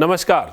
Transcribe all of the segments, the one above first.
नमस्कार।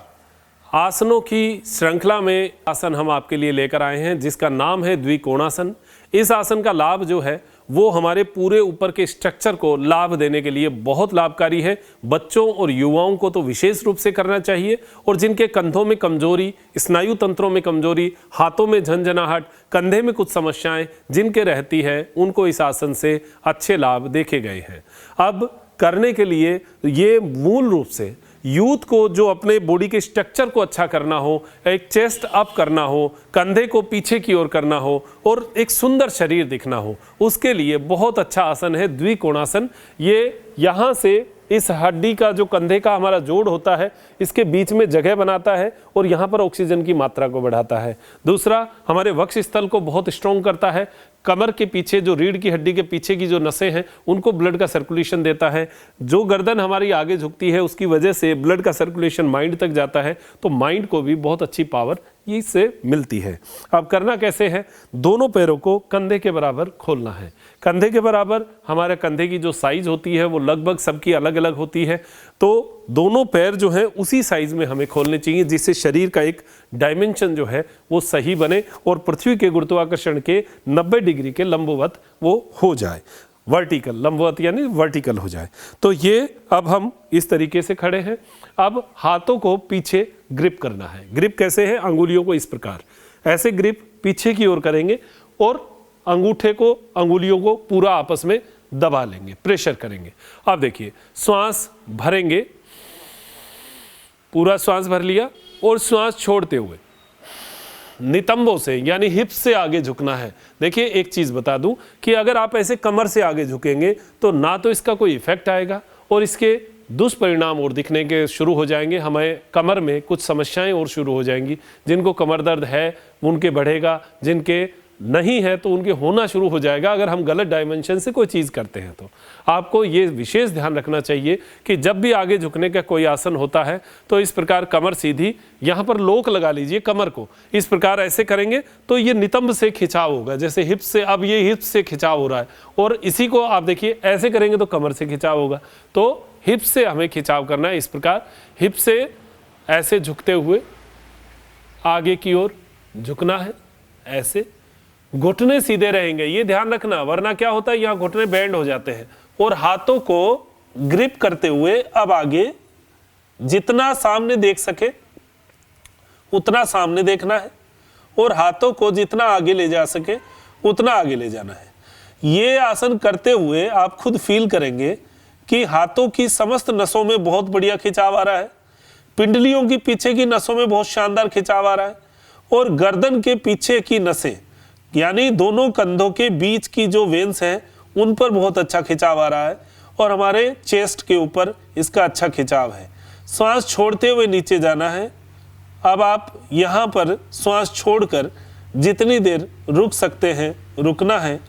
आसनों की श्रृंखला में आसन हम आपके लिए लेकर आए हैं जिसका नाम है द्विकोणासन। इस आसन का लाभ जो है वो हमारे पूरे ऊपर के स्ट्रक्चर को लाभ देने के लिए बहुत लाभकारी है। बच्चों और युवाओं को तो विशेष रूप से करना चाहिए, और जिनके कंधों में कमजोरी, स्नायु तंत्रों में कमजोरी, हाथों में झंझनाहट, कंधे में कुछ समस्याएं जिनके रहती है, उनको इस आसन से अच्छे लाभ देखे गए हैं। अब करने के लिए ये मूल रूप से यूथ को जो अपने बॉडी के स्ट्रक्चर को अच्छा करना हो, एक चेस्ट अप करना हो, कंधे को पीछे की ओर करना हो और एक सुंदर शरीर दिखना हो, उसके लिए बहुत अच्छा आसन है द्विकोणासन। ये यहाँ से इस हड्डी का जो कंधे का हमारा जोड़ होता है, इसके बीच में जगह बनाता है और यहाँ पर ऑक्सीजन की मात्रा को बढ़ाता है। दूसरा, हमारे वक्ष स्थल को बहुत स्ट्रॉन्ग करता है। कमर के पीछे जो रीढ़ की हड्डी के पीछे की जो नसें हैं, उनको ब्लड का सर्कुलेशन देता है। जो गर्दन हमारी आगे झुकती है, उसकी वजह से ब्लड का सर्कुलेशन माइंड तक जाता है, तो माइंड को भी बहुत अच्छी पावर इससे मिलती है। अब करना कैसे है? दोनों पैरों को कंधे के बराबर खोलना है। कंधे के बराबर हमारे कंधे की जो साइज होती है वो लगभग सबकी अलग अलग होती है, तो दोनों पैर जो हैं उसी साइज में हमें खोलने चाहिए, जिससे शरीर का एक डायमेंशन जो है वो सही बने और पृथ्वी के गुरुत्वाकर्षण के 90 डिग्री के लंबवत वो हो जाए। वर्टिकल, लंबवत यानी वर्टिकल हो जाए। तो ये अब हम इस तरीके से खड़े हैं। अब हाथों को पीछे ग्रिप करना है। ग्रिप कैसे है? अंगुलियों को इस प्रकार ऐसे ग्रिप पीछे की ओर करेंगे और अंगूठे को, अंगुलियों को पूरा आपस में दबा लेंगे, प्रेशर करेंगे। अब देखिए, श्वास भरेंगे, पूरा श्वास भर लिया और श्वास छोड़ते हुए नितंबों से यानी हिप से आगे झुकना है। देखिए, एक चीज बता दूं कि अगर आप ऐसे कमर से आगे झुकेंगे तो ना तो इसका कोई इफेक्ट आएगा और इसके दुष्परिणाम और दिखने के शुरू हो जाएंगे। हमें कमर में कुछ समस्याएं और शुरू हो जाएंगी। जिनको कमर दर्द है उनके बढ़ेगा, जिनके नहीं है तो उनके होना शुरू हो जाएगा अगर हम गलत डायमेंशन से कोई चीज़ करते हैं। तो आपको ये विशेष ध्यान रखना चाहिए कि जब भी आगे झुकने का कोई आसन होता है तो इस प्रकार कमर सीधी, यहाँ पर लोक लगा लीजिए कमर को, इस प्रकार ऐसे करेंगे तो ये नितंब से खिंचाव होगा, जैसे हिप से। अब ये हिप से खिंचाव हो रहा है और इसी को आप देखिए ऐसे करेंगे तो कमर से खिंचाव होगा। तो हिप से हमें खिंचाव करना है। इस प्रकार हिप से ऐसे झुकते हुए आगे की ओर झुकना है। ऐसे घुटने सीधे रहेंगे, ये ध्यान रखना, वरना क्या होता है यहाँ घुटने बेंड हो जाते हैं। और हाथों को ग्रिप करते हुए अब आगे जितना सामने देख सके उतना सामने देखना है और हाथों को जितना आगे ले जा सके उतना आगे ले जाना है। ये आसन करते हुए आप खुद फील करेंगे कि हाथों की समस्त नसों में बहुत बढ़िया खिंचाव आ रहा है, पिंडलियों की पीछे की नसों में बहुत शानदार खिंचाव आ रहा है और गर्दन के पीछे की नसें यानी दोनों कंधों के बीच की जो वेन्स हैं उन पर बहुत अच्छा खिंचाव आ रहा है और हमारे चेस्ट के ऊपर इसका अच्छा खिंचाव है। श्वास छोड़ते हुए नीचे जाना है। अब आप यहाँ पर श्वास छोड़कर जितनी देर रुक सकते हैं रुकना है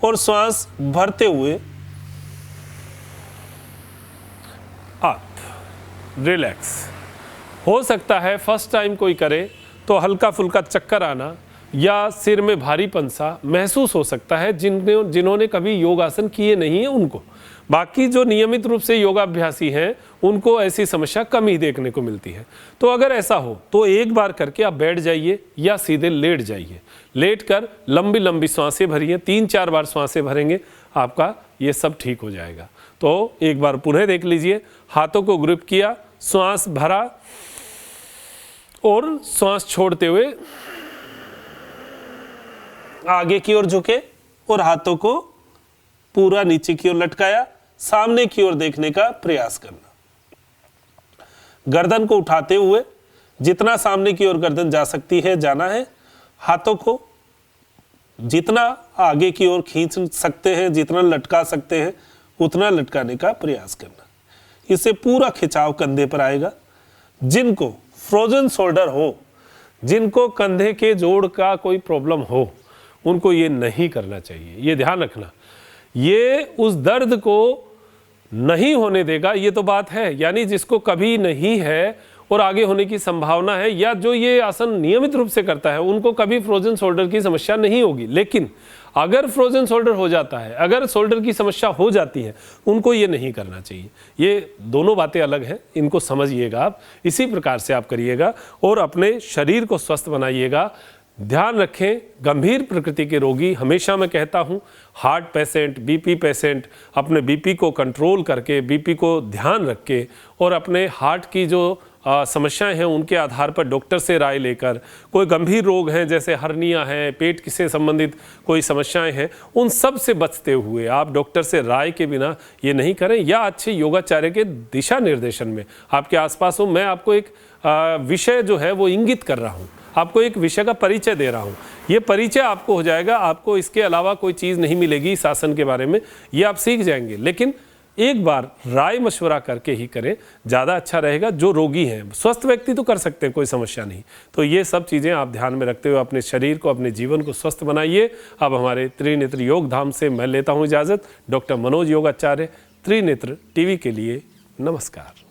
और श्वास भरते हुए आप रिलैक्स। हो सकता है फर्स्ट टाइम कोई करे तो हल्का फुल्का चक्कर आना या सिर में भारीपन सा महसूस हो सकता है जिन्होंने कभी योगासन किए नहीं है उनको। बाकी जो नियमित रूप से योगाभ्यासी हैं उनको ऐसी समस्या कम ही देखने को मिलती है। तो अगर ऐसा हो तो एक बार करके आप बैठ जाइए या सीधे लेट जाइए। लेट कर लंबी लंबी सांसें भरिए, 3-4 बार सांसें भरेंगे, आपका ये सब ठीक हो जाएगा। तो एक बार पुनः देख लीजिए। हाथों को ग्रिप किया, श्वास भरा और श्वास छोड़ते हुए आगे की ओर झुके और हाथों को पूरा नीचे की ओर लटकाया, सामने की ओर देखने का प्रयास करना। गर्दन को उठाते हुए जितना सामने की ओर गर्दन जा सकती है जाना है। हाथों को जितना आगे की ओर खींच सकते हैं, जितना लटका सकते हैं उतना लटकाने का प्रयास करना। इससे पूरा खिंचाव कंधे पर आएगा। जिनको फ्रोजन शोल्डर हो, जिनको कंधे के जोड़ का कोई प्रॉब्लम हो, उनको ये नहीं करना चाहिए। ये ध्यान रखना, ये उस दर्द को नहीं होने देगा, ये तो बात है। यानी जिसको कभी नहीं है और आगे होने की संभावना है, या जो ये आसन नियमित रूप से करता है, उनको कभी फ्रोजन शोल्डर की समस्या नहीं होगी। लेकिन अगर फ्रोजन शोल्डर हो जाता है, अगर शोल्डर की समस्या हो जाती है, उनको ये नहीं करना चाहिए। ये दोनों बातें अलग हैं, इनको समझिएगा आप, इसी प्रकार से आप करिएगा और अपने शरीर को स्वस्थ बनाइएगा। ध्यान रखें, गंभीर प्रकृति के रोगी, हमेशा मैं कहता हूं, हार्ट पेशेंट, बीपी पेशेंट, अपने बीपी को कंट्रोल करके, बीपी को ध्यान रख के और अपने हार्ट की जो समस्याएं हैं उनके आधार पर डॉक्टर से राय लेकर, कोई गंभीर रोग हैं जैसे हर्निया है, पेट से संबंधित कोई समस्याएं हैं, उन सब से बचते हुए आप डॉक्टर से राय के बिना ये नहीं करें, या अच्छे योगाचार्य के दिशा निर्देशन में आपके आसपास हो। मैं आपको एक विषय जो है वो इंगित कर रहा हूँ, आपको एक विषय का परिचय दे रहा हूँ। ये परिचय आपको हो जाएगा, आपको इसके अलावा कोई चीज़ नहीं मिलेगी इस आसन के बारे में, ये आप सीख जाएंगे। लेकिन एक बार राय मशवरा करके ही करें, ज़्यादा अच्छा रहेगा। जो रोगी हैं, स्वस्थ व्यक्ति तो कर सकते हैं, कोई समस्या नहीं। तो ये सब चीज़ें आप ध्यान में रखते हुए अपने शरीर को, अपने जीवन को स्वस्थ बनाइए। अब हमारे त्रिनेत्र योग धाम से मैं लेता हूँ इजाज़त। डॉक्टर मनोज योगाचार्य, त्रिनेत्र टीवी के लिए नमस्कार।